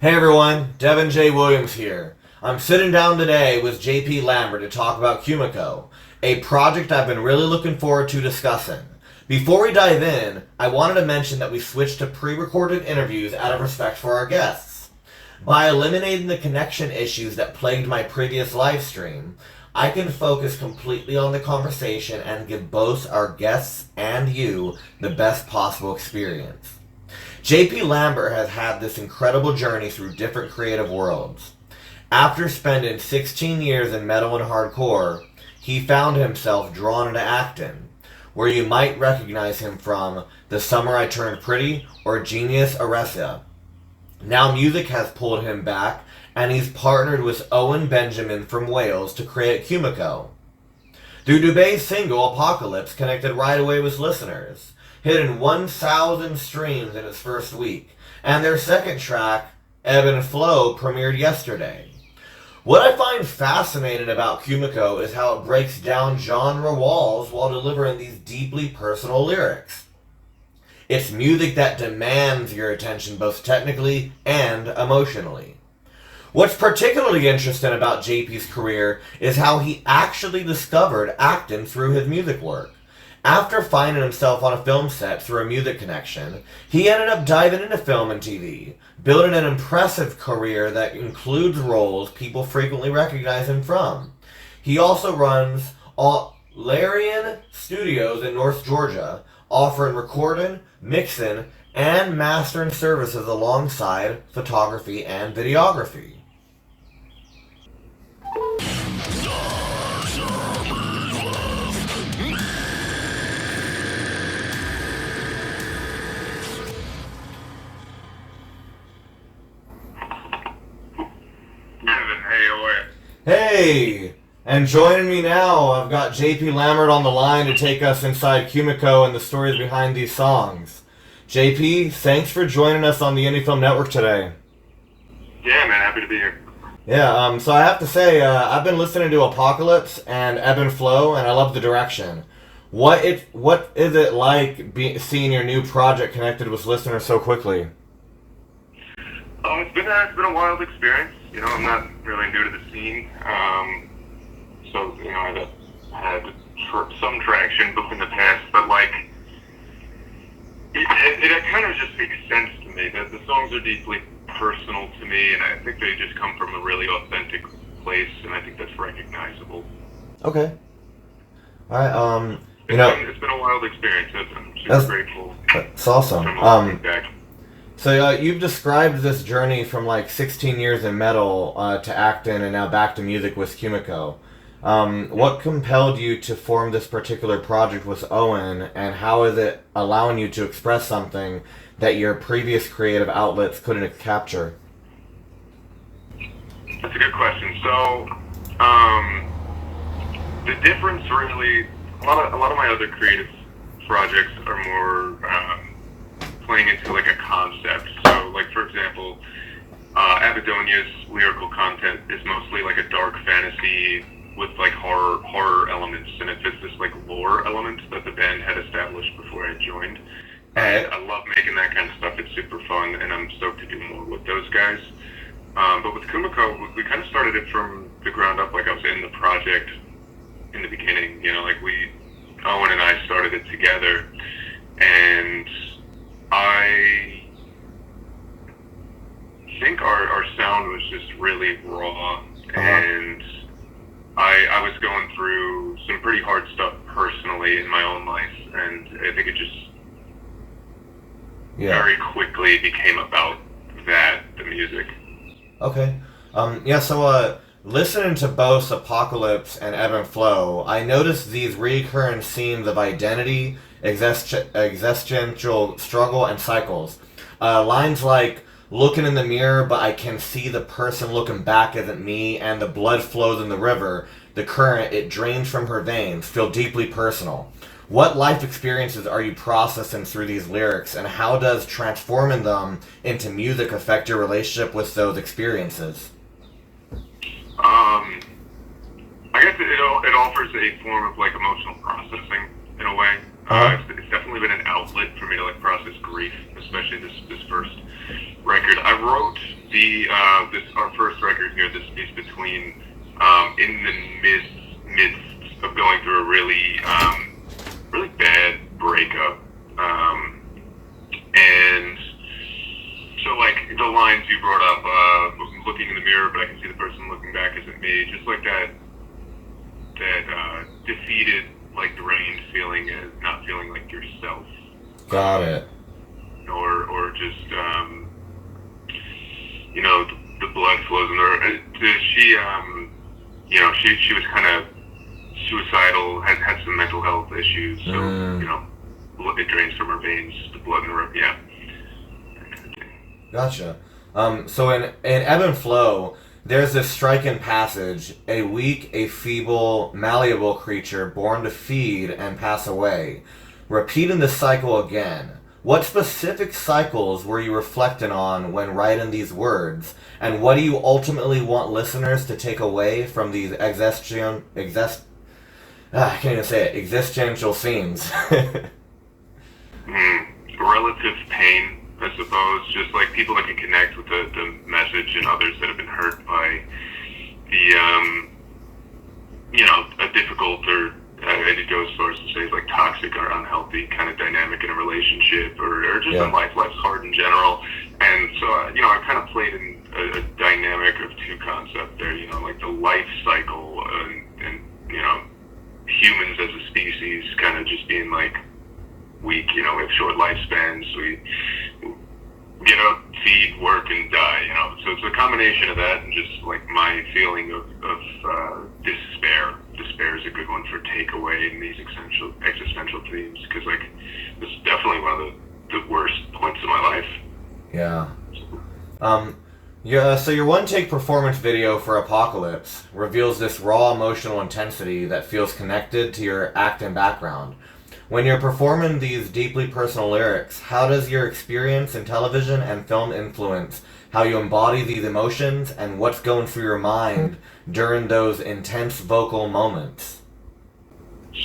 Hey everyone, Devon J Williams here. I'm sitting down today with JP Lambert to talk about Kumiko, a project I've been really looking forward to discussing. Before we dive in, I wanted to mention that we switched to pre-recorded interviews out of respect for our guests. By eliminating the connection issues that plagued my previous live stream, I can focus completely on the conversation and give both our guests and you the best possible experience. JP Lambert has had this incredible journey through different creative worlds. After spending 16 years in metal and hardcore, he found himself drawn into acting, where you might recognize him from The Summer I Turned Pretty or Genius Aretha. Now music has pulled him back, and he's partnered with Owen Benjamin from Wales to create Kumiko. The Dubai's single Apocalypse connected right away with listeners, hitting 1,000 streams in its first week, and their second track, Ebb Flow, premiered yesterday. What I find fascinating about Kumiko is how it breaks down genre walls while delivering these deeply personal lyrics. It's music that demands your attention both technically and emotionally. What's particularly interesting about JP's career is how he actually discovered acting through his music work. After finding himself on a film set through a music connection, he ended up diving into film and TV, building an impressive career that includes roles people frequently recognize him from. He also runs Larian Studios in North Georgia, offering recording, mixing, and mastering services alongside photography and videography. Hey! And joining me now, I've got JP Lambert on the line to take us inside Kumiko and the stories behind these songs. JP, thanks for joining us on the Indie Film Network today. Yeah, man, happy to be here. Yeah, so I have to say, I've been listening to Apocalypse and Ebb Flow, and I love the direction. What is it like seeing your new project connected with listeners so quickly? It's been a wild experience. You know, I'm not really new to the scene, so you know I've had some traction in the past, but like it kind of just makes sense to me. That the songs are deeply personal to me, and I think they just come from a really authentic place, and I think that's recognizable. Okay. All right. It's been a wild experience. I'm super grateful. That's awesome. So you've described this journey from like 16 years in metal to acting and now back to music with Kumiko. What compelled you to form this particular project with Owen, and how is it allowing you to express something that your previous creative outlets couldn't capture? That's a good question. So the difference really, a lot of my other creative projects are more playing into like a concept. So like for example, Abadonia's lyrical content is mostly like a dark fantasy with like horror elements, and it fits this like lore element that the band had established before I joined. And I love making that kind of stuff. It's super fun, and I'm stoked to do more with those guys. But with Kumiko, we kind of started it from the ground up. Like I was in the project in the beginning, you know, like Owen and I started it together, and I think our sound was just really raw, and I was going through some pretty hard stuff personally in my own life, and I think it just very quickly became about that, the music. Okay. So listening to both Apocalypse and Ebb Flow, I noticed these recurring themes of identity, existential struggle, and cycles. Lines like, looking in the mirror, but I can see the person looking back isn't me, and the blood flows in the river, the current, it drains from her veins, feel deeply personal. What life experiences are you processing through these lyrics, and how does transforming them into music affect your relationship with those experiences? I guess it offers a form of like emotional processing in a way. It's definitely been an outlet for me to like process grief, especially this first record. I wrote our first record here, this piece between in the midst of going through a really bad breakup, and so like the lines you brought up, looking in the mirror, but I can see the person looking back isn't me. Just like that defeated, like drained feeling, not feeling like yourself. Got it. Or just the blood flows in her. She was kind of suicidal, had some mental health issues, so it drains from her veins, the blood in her, yeah. Gotcha. So in Ebb Flow, there's this striking passage: a weak, a feeble, malleable creature born to feed and pass away, repeating the cycle again. What specific cycles were you reflecting on when writing these words, and what do you ultimately want listeners to take away from these existential scenes? Relative pain, I suppose. Just like people that can connect with the message, and others that have been hurt by a difficult, or it goes so far as to say like toxic or unhealthy kind of dynamic in a relationship, or just in life. Life's hard in general, and so I kind of played in a dynamic of two concepts there. Like the life cycle, and humans as a species kind of just being like weak. We have short lifespans. We get up, feed, work, and die. So it's a combination of that, and just like my feeling of despair. Despair is a good one for takeaway in these existential themes, because like this is definitely one of the worst points of my life. Yeah. So your one-take performance video for Apocalypse reveals this raw emotional intensity that feels connected to your acting background. When you're performing these deeply personal lyrics, how does your experience in television and film influence how you embody these emotions, and what's going through your mind during those intense vocal moments?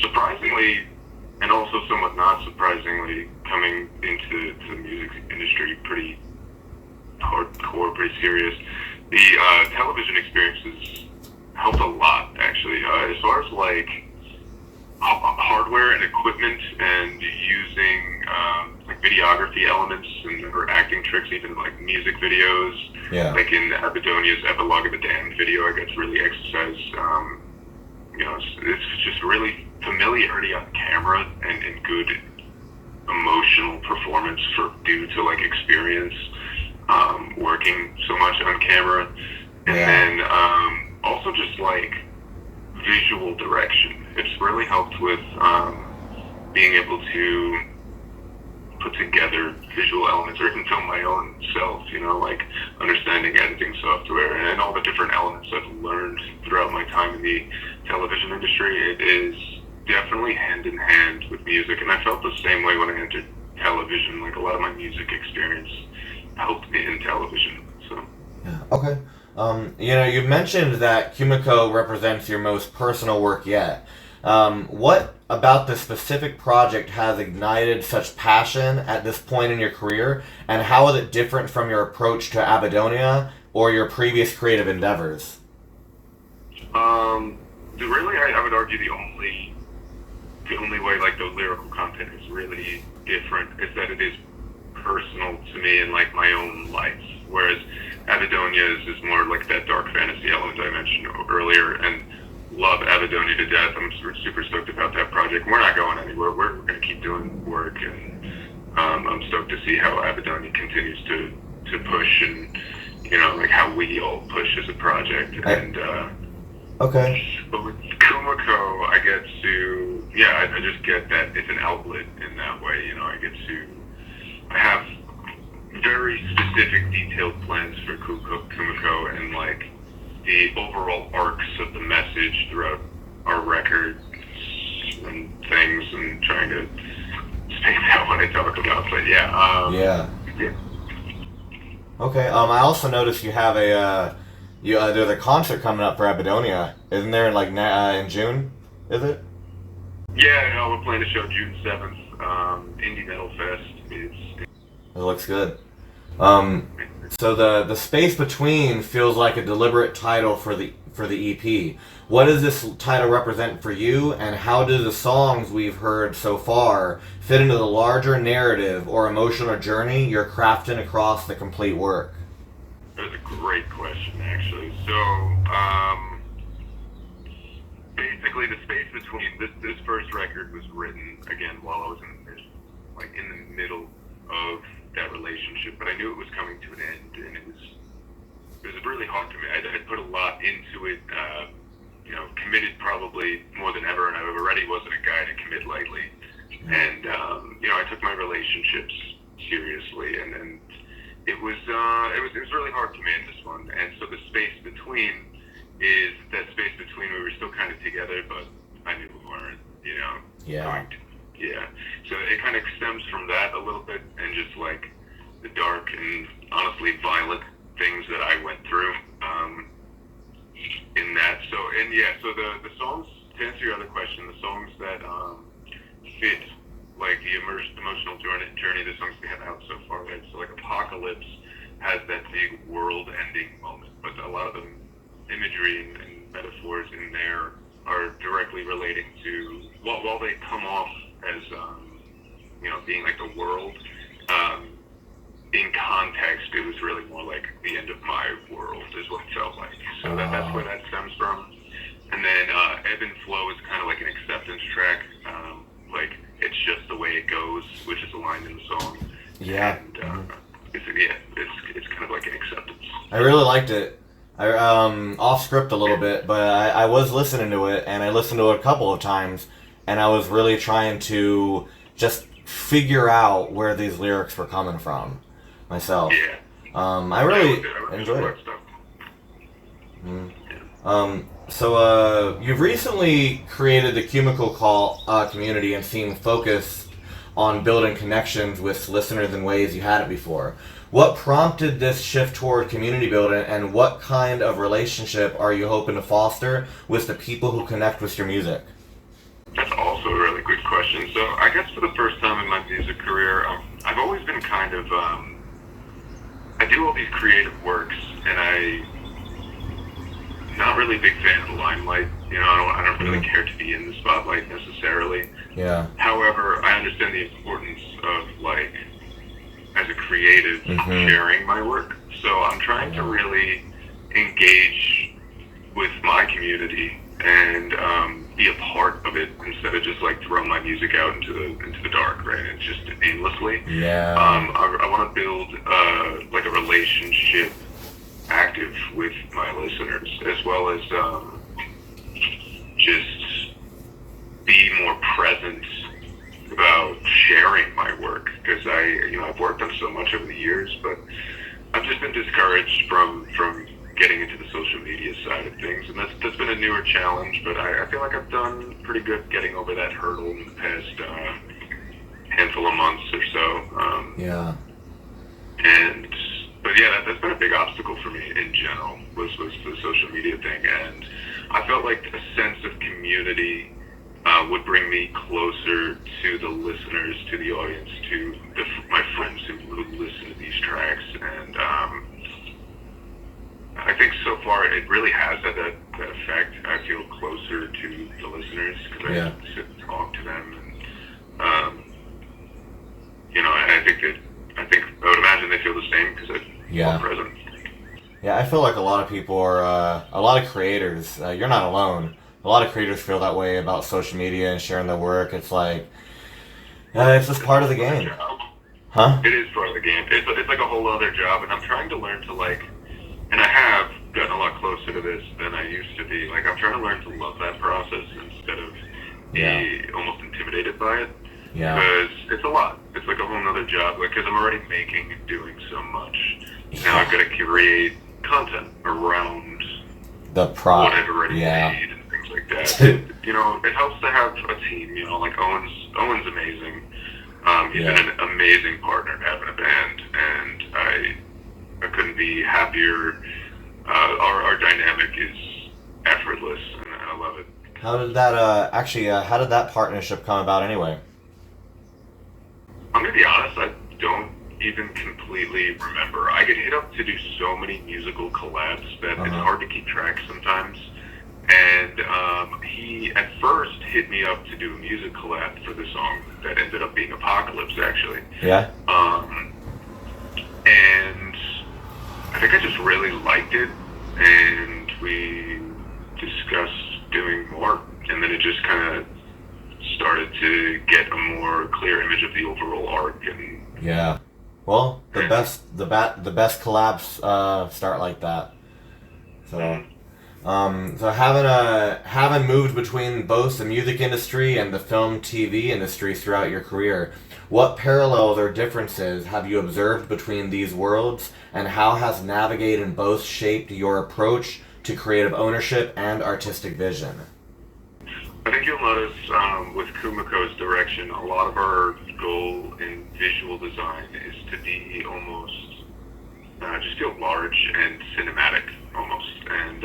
Surprisingly, and also somewhat not surprisingly, coming into the music industry pretty hardcore, pretty serious, the television experiences helped a lot, actually. As far as like hardware and equipment, and using like videography elements or acting tricks, even like music videos. Like in Abidonia's Epilogue of the Damned video, I got to really exercise. It's just really familiarity on camera and good emotional performance due to like experience working so much on camera, and then also just like visual direction. It's really helped with being able to put together visual elements, or even film my own self, like understanding editing software and all the different elements I've learned throughout my time in the television industry. It is definitely hand in hand with music, and I felt the same way when I entered television. Like a lot of my music experience helped me in television. So okay. You mentioned that Kumiko represents your most personal work yet. What about this specific project has ignited such passion at this point in your career, and how is it different from your approach to Abidonia or your previous creative endeavors? Really, I would argue the only way like the lyrical content is really different is that it is personal to me and like my own life, whereas Abidonia is more like that dark fantasy element I mentioned earlier, and love Abidonia to death. I'm super stoked about that project. We're not going anywhere. We're going to keep doing work, and I'm stoked to see how Abidonia continues to push, and like how we all push as a project. And okay. But with Kumiko, I get to I just get that it's an outlet in that way. I have very specific, detailed plans for Kumiko, and like the overall arcs of the message throughout our record and things, and trying to space out what I talk about. But yeah. Okay. I also noticed you have there's a concert coming up for Abidonia, isn't there? In June, is it? Yeah, no, we're playing a show June 7th, Indie Metal Fest. It looks good. Um, so the space between feels like a deliberate title for the EP. What does this title represent for you, and how do the songs we've heard so far fit into the larger narrative or emotional journey you're crafting across the complete work? That's a great question, actually. So, basically, the space between this first record was written again while I was in the middle of that relationship, but I knew it was coming to an end, and it was really hard to me. I put a lot into it, committed probably more than ever, and I already wasn't a guy to commit lightly. And I took my relationships seriously, and it was really hard for me in this one. And so the space between is that space between we were still kind of together, but I knew we weren't, Yeah. Yeah. So it kind of stems from that a little bit, and just like the dark and honestly violent things that I went through in that. So the songs, to answer your other question, the songs that fit like the emotional journey, the songs we have out so far, right? So like Apocalypse has that big world-ending moment, but a lot of the imagery and metaphors in there are directly relating to, while they come off as being like the world, in context it was really more like the end of my world is what it felt like. So that's where that stems from. And then Ebb Flow is kind of like an acceptance track, like it's just the way it goes, which is a line in the song. Yeah. And it's kind of like an acceptance. I really liked it. I off script a little bit, but I was listening to it, and I listened to it a couple of times, and I was really trying to just figure out where these lyrics were coming from myself. Yeah. I really enjoyed it. So you've recently created the Kumiko community and seemed focused on building connections with listeners in ways you hadn't before. What prompted this shift toward community building, and what kind of relationship are you hoping to foster with the people who connect with your music? That's also a really good question. So I guess for the first time in my music career, I've always been kind of, I do all these creative works, and I'm not really a big fan of the limelight. I don't really care to be in the spotlight necessarily. Yeah. However, I understand the importance of, like, as a creative, sharing my work. So I'm trying to really engage with my community and be a part of it instead of just like throw my music out into the dark, right? And just aimlessly. Yeah. I want to build like a relationship active with my listeners, as well as just be more present about sharing my work, because I've worked on so much over the years, but I've just been discouraged from getting into the social media side of things, and that's been a newer challenge, but I feel like I've done pretty good getting over that hurdle in the past handful of months or so. But yeah, that's been a big obstacle for me in general, was the social media thing, and I felt like a sense of community would bring me closer to the listeners, to the audience, to my friends who listen to these tracks, and I think so far it really has had that effect. I feel closer to the listeners because I sit and talk to them, and I would imagine they feel the same because I'm more present. Yeah, I feel like a lot of people are, a lot of creators, you're not alone. A lot of creators feel that way about social media and sharing their work. It's like, it's just part of the game. Huh? It is part of the game. It's like a whole other job, and I'm trying to learn to and I have gotten a lot closer to this than I used to be. Like, I'm trying to learn to love that process instead of be almost intimidated by it. Yeah. Because it's a lot. It's like a whole other job. Like, because I'm already making and doing so much. Now I've got to create content around the product. What I've already made and things like that. It helps to have a team. Like Owen's amazing. He's been an amazing partner to have in a band, and I couldn't be happier. Our dynamic is effortless, and I love it. How did that how did that partnership come about anyway? I'm gonna be honest, I don't even completely remember. I get hit up to do so many musical collabs that it's hard to keep track sometimes. And he at first hit me up to do a music collab for the song that ended up being Apocalypse, actually. Yeah. And I think I just really liked it, and we discussed doing more, and then it just kind of started to get a more clear image of the overall arc. And yeah, well, the best collabs start like that. So, so having moved between both the music industry and the film TV industry throughout your career, what parallels or differences have you observed between these worlds, and how has navigating both shaped your approach to creative ownership and artistic vision? I think you'll notice with Kumiko's direction, a lot of our goal in visual design is to be almost just feel large and cinematic almost, and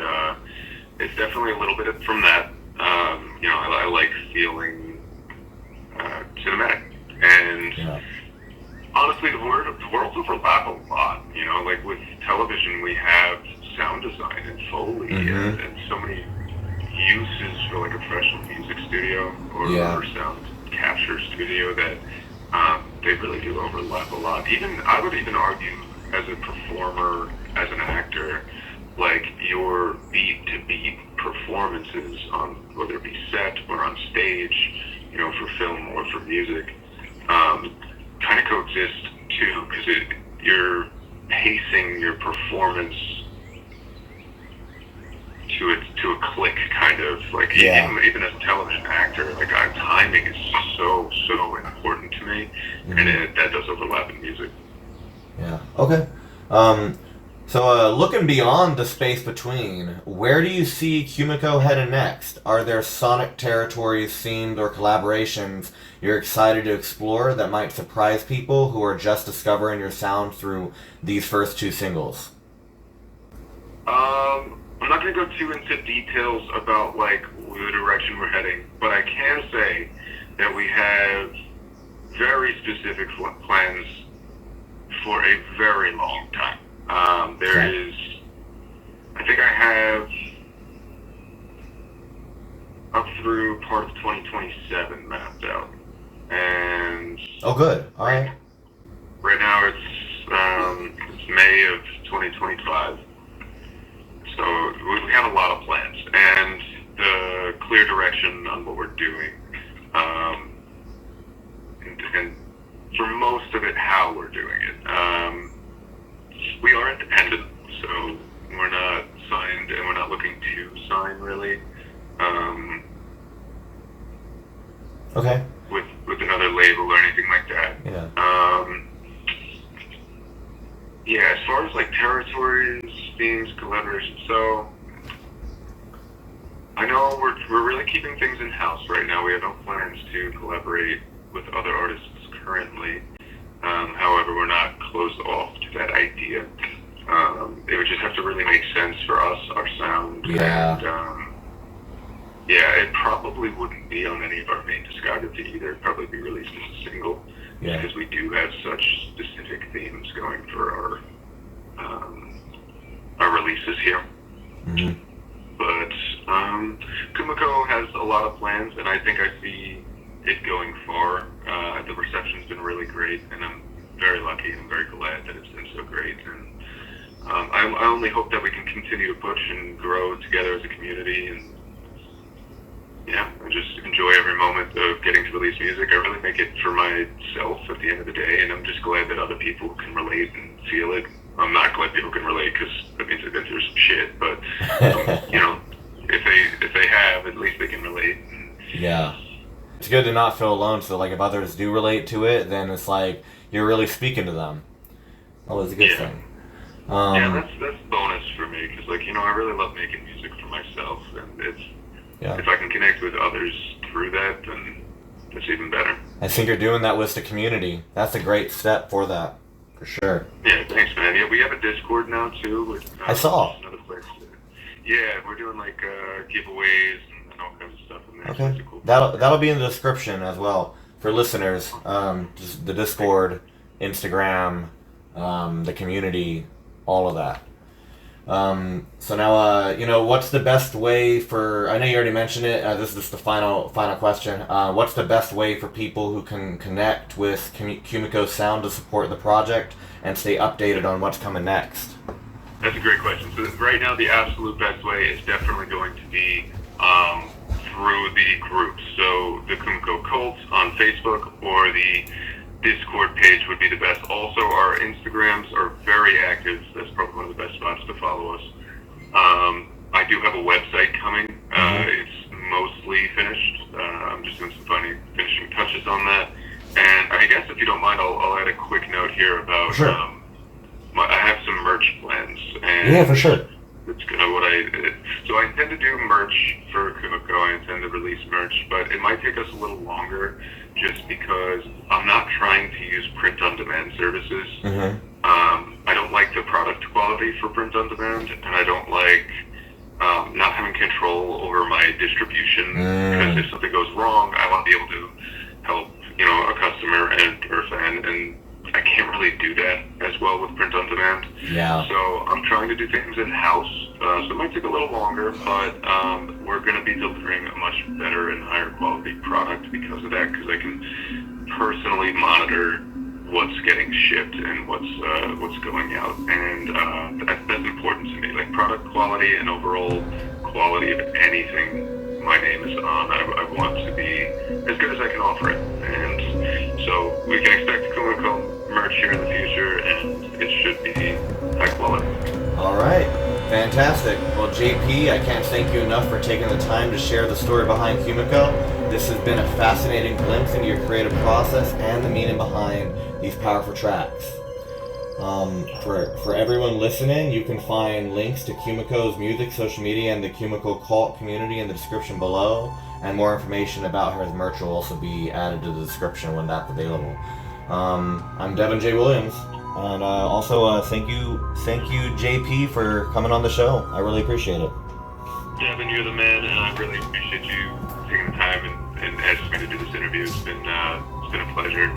it's definitely a little bit from that. I like feeling cinematic, and honestly, the worlds overlap a lot. Like with television, we have sound design and Foley and so many uses for like a professional music studio or sound capture studio that they really do overlap a lot. I would even argue, as a performer, as an actor, like your beat to beat performances on whether it be set or on stage, for film or for music, kind of coexist too, because you're pacing your performance to a click, kind of like even as a television actor, like timing is so important to me, and that does overlap in music. Yeah. Okay. So looking beyond the space between, where do you see Kumiko headed next? Are there sonic territories, themes, or collaborations you're excited to explore that might surprise people who are just discovering your sound through these first two singles? I'm not going to go too into details about like the direction we're heading, but I can say that we have very specific plans for a very long time. I think I have up through part of 2027 mapped out, and oh, good. All right. Right now it's May of 2025. So we have a lot of plans and the clear direction on what we're doing, and for most of it, how we're doing it. We are independent, so we're not signed, and we're not looking to sign really. Okay. With another label or anything like that. Yeah. Yeah. As far as like territories, themes, collaboration. So I know we're really keeping things in house right now. We have no plans to collaborate with other artists currently. However, we're not closed off to that idea. It would just have to really make sense for us, our sound. Yeah. And, it probably wouldn't be on any of our main discography either. It'd probably be released as a single. Yeah. Because we do have such specific themes going for our releases here. Mm-hmm. But Kumiko has a lot of plans, and I think I see it going far. The reception's been really great, and I'm very lucky and I'm very glad that it's been so great. And I only hope that we can continue to push and grow together as a community. And I just enjoy every moment of getting to release music. I really make it for myself at the end of the day, and I'm just glad that other people can relate and feel it. I'm not glad people can relate because that means they've been through some shit. But if they have, at least they can relate. Yeah. It's good to not feel alone, so like if others do relate to it, then it's like you're really speaking to them. Always a good thing. That's bonus for me, because I really love making music for myself, and if I can connect with others through that, then it's even better. I think you're doing that with the community. That's a great step for that, for sure. Yeah, thanks, man. Yeah, we have a Discord now too. With, I saw. Another place. Yeah, we're doing like giveaways and all kinds of stuff. Okay. Cool. That'll be in the description as well for listeners. Just the Discord, Instagram, the community, all of that. So now, what's the best way for? I know you already mentioned it. This is the final question. What's the best way for people who can connect with Kumiko Sound to support the project and stay updated on what's coming next? That's a great question. So right now, the absolute best way is definitely going to be through the groups. So the Kumiko Cult on Facebook or the Discord page would be the best. Also, our Instagrams are very active. That's probably one of the best spots to follow us. I do have a website coming. It's mostly finished. I'm just doing some finishing touches on that. And I guess if you don't mind, I'll add a quick note here about Sure. I have some merch plans. And Yeah, for sure. it's kind of what so I intend to do merch for Kumiko. I intend to release merch, but it might take us a little longer just because I'm not trying to use print-on-demand services. I don't like the product quality for print-on-demand, and I don't like not having control over my distribution, because if something goes wrong, I want to be able to help, a customer or a fan, and I can't really do that as well with print-on-demand. Yeah. So I'm trying to do things in-house, so it might take a little longer, but we're going to be delivering a much better and higher quality product because of that, because I can personally monitor what's getting shipped and what's going out, and that's important to me. Like product quality and overall quality of anything my name is on, I want to be as good as I can offer it, and so we can expect Kumiko merch here in the future, and it should be high quality. All right. Fantastic. Well, JP, I can't thank you enough for taking the time to share the story behind Kumiko. This has been a fascinating glimpse into your creative process and the meaning behind these powerful tracks. For everyone listening, you can find links to Kumiko's music, social media, and the Kumiko Cult community in the description below, and more information about her merch will also be added to the description when that's available. I'm Devon J Williams, and also thank you JP for coming on the show. I really appreciate it. Devin, you're the man, and I really appreciate you taking the time and asking me to do this interview. It's been a pleasure.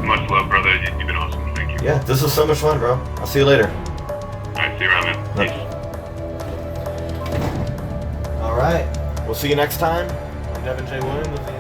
Much love, brother. You've been awesome. Thank you. Yeah, this was so much fun, bro. I'll see you later. Alright, see you around, man. Peace. All right. We'll see you next time. I'm Devon J Williams.